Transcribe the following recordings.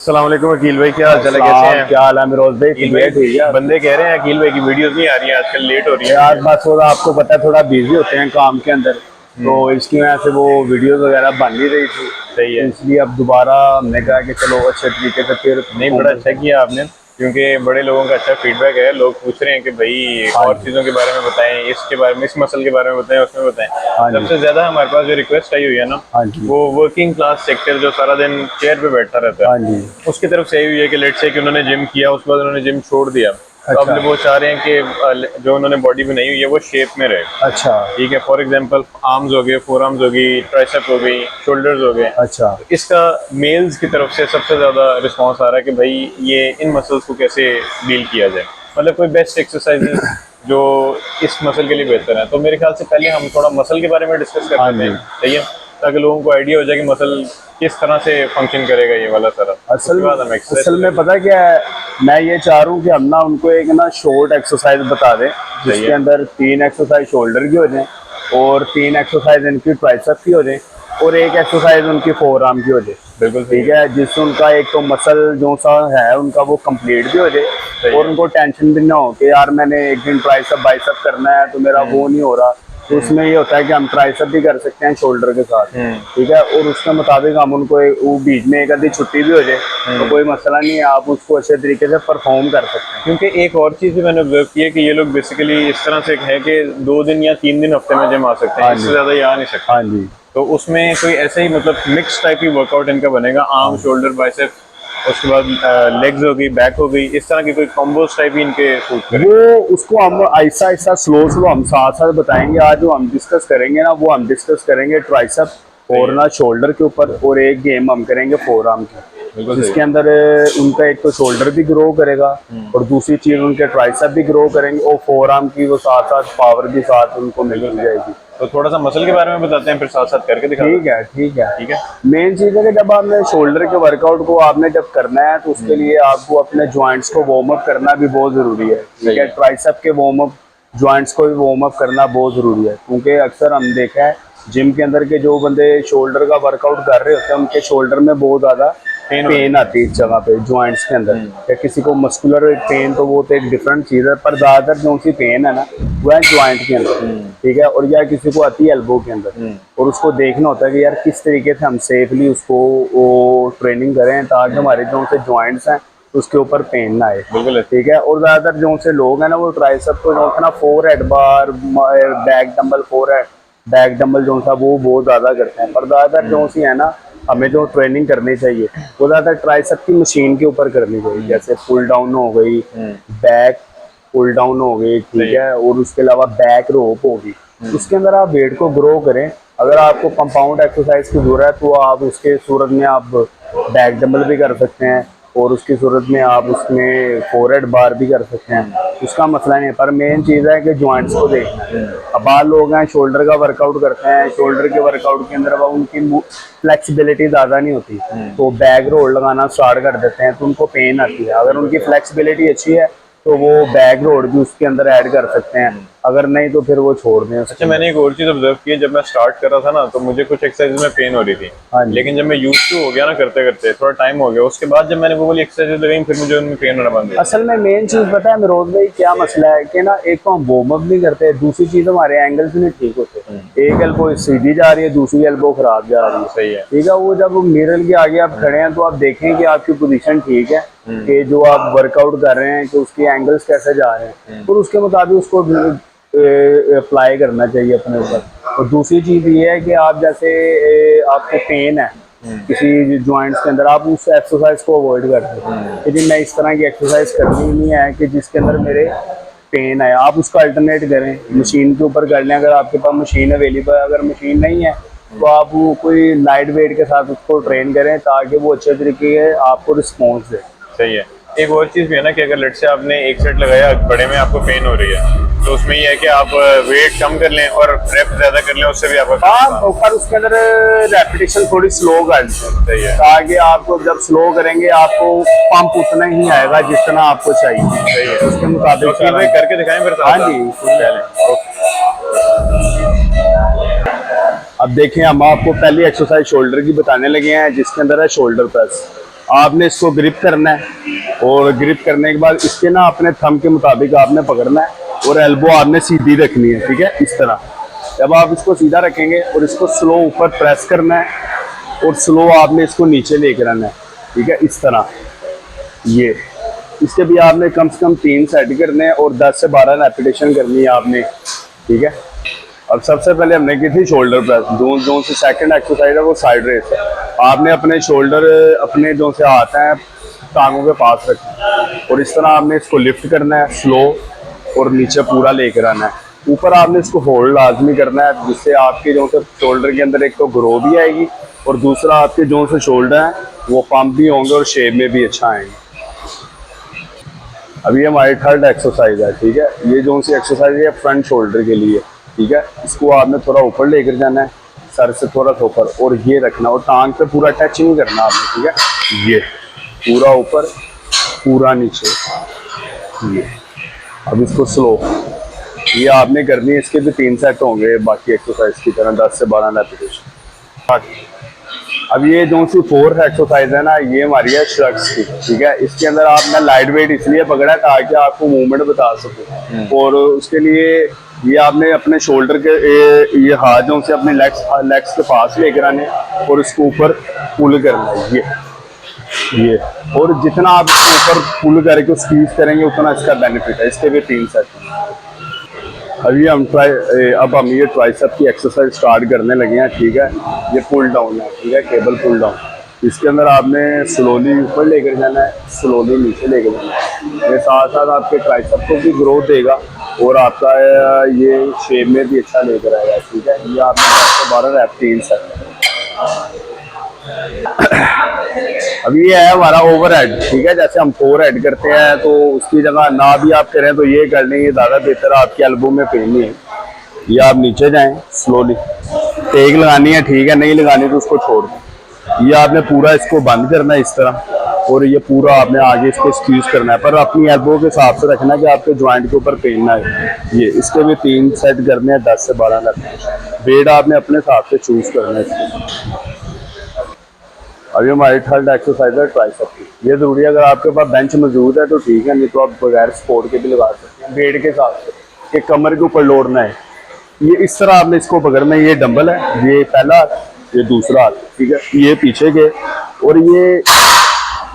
अस्सलाम वालेकुम अकील भाई, क्या हाल चाल है? कैसे हैं? क्या हाल है मिरोज भाई? अकील भाई, ठीक है। बंदे कह रहे हैं अकील भाई की वीडियोस नहीं आ रही हैं आजकल, लेट हो रही है यार वीडियो। बस थोड़ा आपको पता है, थोड़ा बिजी होते हैं काम के अंदर, तो हम्म। इसकी वजह से वो वीडियोस वगैरह बन नहीं रही थी। सही तो है। इसलिए अब दोबारा हमने कहा कि चलो अच्छे तरीके से फिर नहीं, बड़ा अच्छा किया आपने, क्योंकि बड़े लोगों का अच्छा फीडबैक है। लोग पूछ रहे हैं कि भाई हाँ और जी, चीज़ों के बारे में बताएं, इसके बारे में, इस मसल के बारे में बताएं, उसमें बताएं। हाँ जी, सबसे ज़्यादा हमारे पास जो रिक्वेस्ट आई हुई है ना, हाँ जी, वो वर्किंग क्लास सेक्टर जो सारा दिन चेयर पे बैठा रहता हाँ है, जी। उसकी तरफ से आई हुई है कि लेट से कि उन्होंने जिम किया, उसके बाद उन्होंने जिम छोड़ दिया, तो अब अच्छा, वो चाह रहे हैं कि जो उन्होंने बॉडी बनाई हुई है वो शेप में रहे। अच्छा, ठीक है, फॉर एग्जांपल आर्म्स हो गए, फोर आर्म्स हो गई, ट्राइसेप हो गई, शोल्डर्स हो गए। अच्छा। तो इसका मेल्स की तरफ से सबसे ज़्यादा रिस्पांस आ रहा है कि भाई ये इन मसल्स को कैसे डील किया जाए, मतलब कोई बेस्ट एक्सरसाइजेस जो इस मसल के लिए बेहतर है। तो मेरे ख्याल से पहले हम थोड़ा मसल के बारे में डिस्कस कर हाँ लेते जी। हैं, सही है, ताकि लोगों को आइडिया हो जाए कि मसल किस तरह से फंक्शन करेगा ये वाला सारा। असल उसके बाद हम असल एक्सरसाइज में करेंगे। पता क्या है, मैं ये चाह रहा हूँ कि हम ना उनको एक ना शॉर्ट एक्सरसाइज बता दें, सही जिसके है। अंदर 3 एक्सरसाइज शोल्डर की हो जाए, और 3 एक्सरसाइज इनकी ट्राइसेप की हो जाए, और एक एक्सरसाइज उनकी फोर आर्म की हो जाए। बिल्कुल सही ठीक है। है, जिससे उनका एक तो मसल जो सा है उनका वो कंप्लीट भी हो जाए, सही और है। उनको टेंशन भी ना हो कि यार मैंने एक दिन ट्राइसेप बाइसेप करना है तो मेरा वो नहीं हो रहा। तो हम्म। उसमें ये होता है कि हम ट्राइसेप भी कर सकते हैं शोल्डर के साथ। हम्म। ठीक है, और उसके मुताबिक हम उनको वो बीच में एक आधी छुट्टी भी हो जाए तो हम्म। कोई मसला नहीं है, आप उसको अच्छे तरीके से परफॉर्म कर सकते हैं। क्योंकि एक और चीज़ भी मैंने ऑब्जर्व की है कि ये लोग बेसिकली इस तरह से है कि 2 दिन या 3 दिन हफ्ते में जिम आ सकते हैं, हाँ इससे जी, ज़्यादा ये आ नहीं सकते। हाँ जी, तो उसमें कोई ऐसे ही मतलब मिक्स टाइप की वर्कआउट इनका बनेगा, आर्म हाँ। शोल्डर बाइसेप, उसके बाद लेग्स हो गई, बैक हो गई, इस तरह की कोई कॉम्बोज टाइप ही इनके सूट वो करेंगे। उसको हम आहिस्ता आहिस्ता स्लो स्लो हम साथ साथ बताएंगे। आज जो हम डिस्कस करेंगे ना, वो हम डिस्कस करेंगे ट्राइसेप सही और है। ना शोल्डर के ऊपर, और एक गेम हम करेंगे फोर आर्म की, बिल्कुल सही जिसके है। अंदर उनका एक तो शोल्डर भी ग्रो करेगा, और दूसरी चीज उनके ट्राइसेप भी ग्रो करेंगे, और फोर आर्म की वो साथ साथ पावर भी साथ उनको बिल्कुल मिलती सही। जाएगी। तो थोड़ा सा मसल के बारे में बताते हैं, फिर साथ साथ करके दिखा ठीक देते है, हैं। ठीक है। ठीक है। मेन चीज़ है कि जब आपने शोल्डर के वर्कआउट को आपने जब करना है तो उसके लिए आपको अपने जॉइंट्स को वार्म अप करना भी बहुत ज़रूरी है। ठीक सही है, है। ट्राइसेप के वार्म अप, जॉइंट्स को भी वार्म अप करना बहुत ज़रूरी है, क्योंकि अक्सर हम देखा है जिम के अंदर के जो बंदे शोल्डर का वर्कआउट कर रहे होते हैं उनके शोल्डर में बहुत ज़्यादा पेन होती पेन आती है इस जगह पे, जॉइंट्स के अंदर। है। या किसी को मस्कुलर पेन, तो वो तो एक डिफरेंट चीज़ है, पर ज़्यादातर जो सी पेन है ना, वो है जॉइंट के अंदर। ठीक है, और या किसी को आती है एल्बो के अंदर, और उसको देखना होता है कि यार किस तरीके से हम सेफली उसको वो ट्रेनिंग करें ताकि हमारे जो से जॉइंट्स हैं उसके ऊपर पेन ना आए। बिल्कुल है। ठीक है, और ज़्यादातर जो से लोग हैं ना, वो ट्राइसेप को जो है ना forehead bar, back dumbbell, forehead back dumbbell जो सा वो बहुत ज़्यादा करते हैं, पर ज़्यादातर जो सी है ना, हमें जो ट्रेनिंग करनी चाहिए वो ज़्यादातर ट्राइसेप की मशीन के ऊपर करनी चाहिए, जैसे पुल डाउन हो गई, बैक पुल डाउन हो गई, ठीक सही है। है, और उसके अलावा बैक रोप होगी। उसके अंदर आप वेट को ग्रो करें। अगर आपको कंपाउंड एक्सरसाइज की जरूरत है तो आप उसके सूरत में आप बैक डंबल भी कर सकते हैं, और उसकी सूरत में आप उसमें फोरहेड बार भी कर सकते हैं, उसका मसला नहीं है। पर मेन चीज़ है कि जॉइंट्स को देखना है। अब बाहर लोग हैं शोल्डर का वर्कआउट करते हैं, शोल्डर के वर्कआउट के अंदर अब उनकी फ्लेक्सिबिलिटी ज़्यादा नहीं होती, तो बैक रोल लगाना स्टार्ट कर देते हैं तो उनको पेन आती है। अगर उनकी फ्लेक्सिबिलिटी अच्छी है तो वो बैक रोड भी उसके अंदर ऐड कर सकते हैं, अगर नहीं तो फिर वो छोड़ दें उसके अच्छा, अंदर। मैंने एक और चीज़ ऑब्जर्व की है, जब मैं स्टार्ट कर रहा था ना तो मुझे कुछ एक्सरसाइज में पेन हो रही थी, हाँ जी, लेकिन जब मैं यूज टू हो गया ना, करते करते थोड़ा टाइम हो गया, उसके बाद जब मैंने वो वाली एक्सरसाइज लगाई फिर मुझे उनमें पेन होना बंद हो असल में मेन चीज़ पता है मिरोज भाई क्या मसला है कि ना, एक तो हम वार्म अप नहीं करते, दूसरी चीज़ हमारे एंगल्स नहीं ठीक होते। एक एल्बो सीधी जा रही है, दूसरी एल्बो खराब जा रही गया। है। सही है। ठीक है, वो जब मिरर के आगे आप खड़े हैं तो आप देखें कि आपकी पोजीशन ठीक है, कि जो आप वर्कआउट कर रहे हैं कि उसके एंगल्स कैसे जा रहे हैं, और उसके मुताबिक उसको अप्लाई करना चाहिए अपने ऊपर। और दूसरी चीज़ ये है कि आप जैसे आपको पेन है किसी जॉइंट्स के अंदर, आप उस एक्सरसाइज को अवॉइड करते हैं कि जी मैं इस तरह की एक्सरसाइज करनी ही नहीं है कि जिसके अंदर मेरे पेन है। आप उसका अल्टरनेट करें, मशीन के ऊपर कर लें अगर आपके पास मशीन अवेलेबल है। अगर मशीन नहीं है तो आप वो कोई लाइट वेट के साथ उसको ट्रेन करें ताकि वो अच्छे तरीके से आपको रिस्पॉन्स दे। सही है। एक और चीज़ भी है ना कि अगर लेट से आपने एक सेट लगाया, बड़े में आपको पेन हो रही है, तो उसमें ये है कि आप वेट कम कर लें और रेप ज़्यादा कर लें, उससे भी आपका काम आसान हाँ, पर उसके अंदर रेपिटेशन थोड़ी स्लो कर दें, सही है। ताकि आपको जब स्लो करेंगे आपको पंप उतना ही आएगा जितना आपको चाहिए, सही है। उसके तो मुताबिक अकील भाई चलाएं। करके दिखाएं फिर हाँ साथ जी, साथ चलें। अब देखें हम आपको पहली एक्सरसाइज शोल्डर की बताने लगे हैं, जिसके अंदर है शोल्डर प्रेस। आपने इसको ग्रिप करना है और ग्रिप करने के बाद इसके ना अपने थंब के मुताबिक आपने पकड़ना है और एल्बो आपने सीधी रखनी है, ठीक है, इस तरह। जब आप इसको सीधा रखेंगे और इसको स्लो ऊपर प्रेस करना है और स्लो आपने इसको नीचे लेकर आना है, ठीक है, इस तरह। ये इसके भी आपने कम से कम 3 सेट करने हैं और 10 से 12 रेपिटेशन करनी है आपने, ठीक है। अब सबसे पहले हमने की थी शोल्डर प्रेस, जो से सेकंड एक्सरसाइज है वो साइड रेस है। आपने अपने शोल्डर अपने जो से हाथ हैं टांगों के पास रखना और इस तरह आपने इसको लिफ्ट करना है स्लो और नीचे पूरा लेकर आना है। ऊपर आपने इसको होल्ड लाजमी करना है, जिससे आपके जो से शोल्डर के अंदर एक तो ग्रो भी आएगी और दूसरा आपके जो से शोल्डर हैं वो पम्प भी होंगे और शेप में भी अच्छा आएंगे। अभी हमारी थर्ड एक्सरसाइज है, ठीक है। ये जो सी एक्सरसाइज है फ्रंट शोल्डर के लिए, ठीक है। इसको आपने थोड़ा ऊपर लेकर जाना है, सर से थोड़ा सा ऊपर, और ये रखना और टांग पे पूरा टच नहीं करना आपने, ठीक है। ये पूरा ऊपर पूरा नीचे, ये। अब इसको स्लो, ये आपने करनी है। इसके भी 3 सेट होंगे बाकी एक्सरसाइज की तरह, 10 से 12 रेपिटेशन। अब ये जो सी 4th एक्सरसाइज है ना, ये हमारी है श्रग्स की, ठीक है। इसके अंदर आपने लाइट वेट इसलिए पकड़ा है ताकि आपको मूवमेंट बता सको, और उसके लिए ये आपने अपने शोल्डर के ये हाथ जो से अपने लेग्स के पास लेकर आने और इसको ऊपर पुल करना है, ये। और जितना आप इसको ऊपर पुल करके स्क्वीज करेंगे उतना इसका बेनिफिट है। इसके भी 3 सेट। अभी अब हम ये ट्राइसेप की एक्सरसाइज स्टार्ट करने लगे हैं, ठीक है। ये पुल डाउन है, ठीक है, केबल पुल डाउन। इसके अंदर आपने स्लोली ऊपर लेकर जाना है, स्लोली नीचे लेकर जाना है। ये साथ साथ आपके ट्राइसेप को भी ग्रोथ देगा और आपका ये शेप में भी अच्छा लेकर आएगा, ठीक है। ये आपने 10 से 12 रैप 3 सेट। अभी ये है हमारा ओवरहेड, ठीक है। जैसे हम 4 हेड करते हैं तो उसकी जगह ना भी आप करें तो ये कर लेंगे, ज़्यादा बेहतर है। आपके एल्बो में पेन नहीं है। ये आप नीचे जाएं स्लोली, टेक लगानी है, ठीक है, नहीं लगानी तो उसको छोड़ दें। ये आपने पूरा इसको बंद करना है इस तरह, और ये पूरा आपने आगे इसको स्क्यूज करना है, पर अपनी एल्बो के हिसाब से रखना कि आपके ज्वाइंट के ऊपर पेन ना आए। ये इसके भी 3 सेट करने हैं, 10 से 12 रेपिटेशन। वेट आपने अपने हिसाब से चूज करना है इसको। अभी हमारी थर्ड एक्सरसाइज है ट्राइसेप की। ये जरूरी है, अगर आपके पास बेंच मौजूद है तो ठीक है, नहीं तो आप बगैर सपोर्ट के भी लगा सकते हैं वेट के हिसाब से, कि कमर के ऊपर लोडना है। ये इस तरह आपने इसको पकड़ना है। ये डंबल है, ये पहला हाथ, ये दूसरा हाथ, ठीक है। ये पीछे के और ये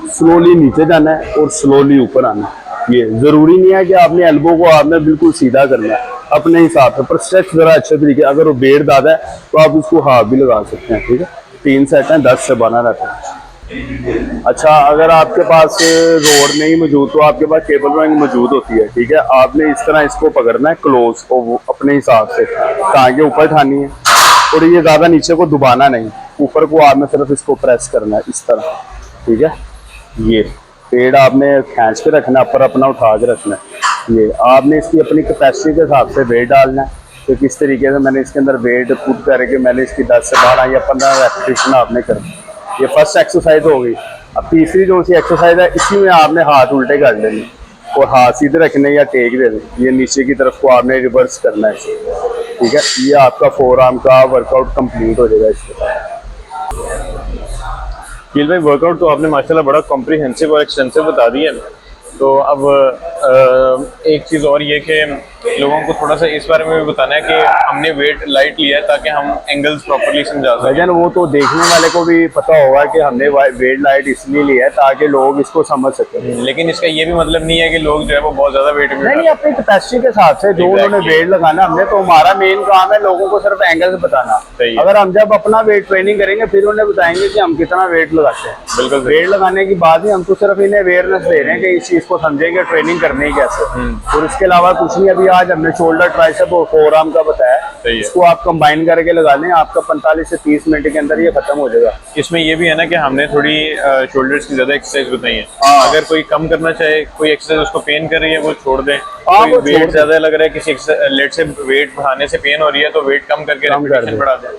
स्लोली नीचे जाना है और स्लोली ऊपर आना है। ये जरूरी नहीं है कि आपने एल्बो को आपने बिल्कुल सीधा करना है, अपने हिसाब से, पर स्ट्रेच जरा अच्छे तरीके। अगर वो वेट ज़्यादा है तो आप उसको हाथ भी लगा सकते हैं, ठीक है। 3 सेट हैं, 10 से 12 रहते हैं। अच्छा, अगर आपके पास रोड नहीं मौजूद तो आपके पास केबल ड्राइंग मौजूद होती है, ठीक है। आपने इस तरह इसको पकड़ना है क्लोज, और वो अपने हिसाब से टांगे ऊपर उठानी है और ये ज़्यादा नीचे को दबाना नहीं, ऊपर को आपने सिर्फ इसको प्रेस करना है इस तरह, ठीक है। ये पेड़ आपने खींच के रखना है, ऊपर अपना उठा के रखना है। ये आपने इसकी अपनी कैपेसिटी के हिसाब से वेट डालना है। तो किस तरीके से मैंने इसके अंदर वेट पुट करके मैंने इसकी 10 से 12 या 15 रेपिटेशन आपने करनी। ये फर्स्ट एक्सरसाइज हो गई। अब तीसरी जो सी एक्सरसाइज है, इसी में आपने हाथ उल्टे कर लेने और हाथ सीधे रखने या टेक दे दें। ये नीचे की तरफ को आपने रिवर्स करना है, ठीक है। ये आपका 4 आर्म का वर्कआउट कंप्लीट हो जाएगा इसके साथ। कील भाई, वर्कआउट तो आपने माशाल्लाह बड़ा कॉम्प्रिहेंसिव और एक्सटेंसिव बता दिया है। तो अब एक चीज़ और ये कि लोगों को थोड़ा सा इस बारे में भी बताना है कि हमने वेट लाइट लिया है ताकि हम एंगल्स प्रॉपर्ली समझा सकें। भजन वो तो देखने वाले को भी पता होगा कि हमने वेट लाइट इसलिए लिया है ताकि लोग इसको समझ सकें। लेकिन इसका ये भी मतलब नहीं है कि लोग जो है वो बहुत ज़्यादा वेट में नहीं, अपनी कैपेसिटी के हिसाब से जो उन्होंने वेट लगाना हमने, तो हमारा मेन काम है लोगों को सिर्फ एंगल्स बताना। अगर हम जब अपना वेट ट्रेनिंग करेंगे फिर उन्हें बताएंगे कि हम कितना वेट लगाते हैं। बिल्कुल, वेट लगाने के बाद ही हम तो सिर्फ इन्हें अवेयरनेस दे रहे हैं कि इस चीज को समझेंगे ट्रेनिंग करनी है कैसे, और इसके अलावा कुछ नहीं। अभी आज हमने शोल्डर, ट्राइसेप और फोरआर्म का बताया, इसको आप कंबाइन करके लगा लें, आपका 45 से 30 मिनट के अंदर ये खत्म हो जाएगा। इसमें ये भी है ना कि हमने थोड़ी शोल्डर्स की ज्यादा एक्सरसाइज बताई है। अगर कोई कम करना चाहे, कोई एक्सरसाइज उसको पेन कर रही है वो छोड़ दें। कोई वेट ज्यादा लग रहा है, किसी लेट से वेट बढ़ाने से पेन हो रही है तो वेट कम करके रेपिटेशन बढ़ा दें।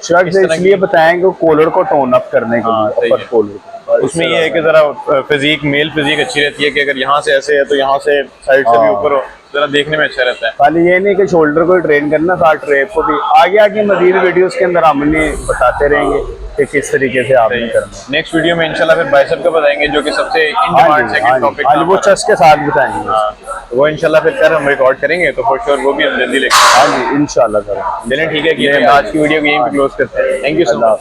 इसलिए बताएंगे कॉलर को टोन अप करने के लिए, अपर कॉलर को। उसमें ये है कि जरा फिजिक, मेल फिजिक अच्छी रहती है कि अगर यहाँ से ऐसे है तो यहाँ से साइड से भी ऊपर हो, जरा देखने में अच्छा रहता है। खाली ये नहीं कि शोल्डर को ट्रेन करना, साथ ट्रेप को भी आगे आगे मजीद वीडियोस के अंदर हमने बताते रहेंगे कि किस तरीके से आपने करना है। नेक्स्ट वीडियो में इंशाल्लाह फिर बाइसेप का बताएंगे, जो कि सबसे इन हाँ डिमांड जी, सेकंड टॉपिक हाँ जी, वो चेस्ट के साथ बताएंगे। तो वो इंशाल्लाह फिर कर हम रिकॉर्ड करेंगे, तो फॉर श्योर वो भी हम जल्दी लेकर हाँ जी, इंशाल्लाह सर। चलें, ठीक है कि आज की वीडियो को यहीं पे क्लोज करते हैं। Thank you so much.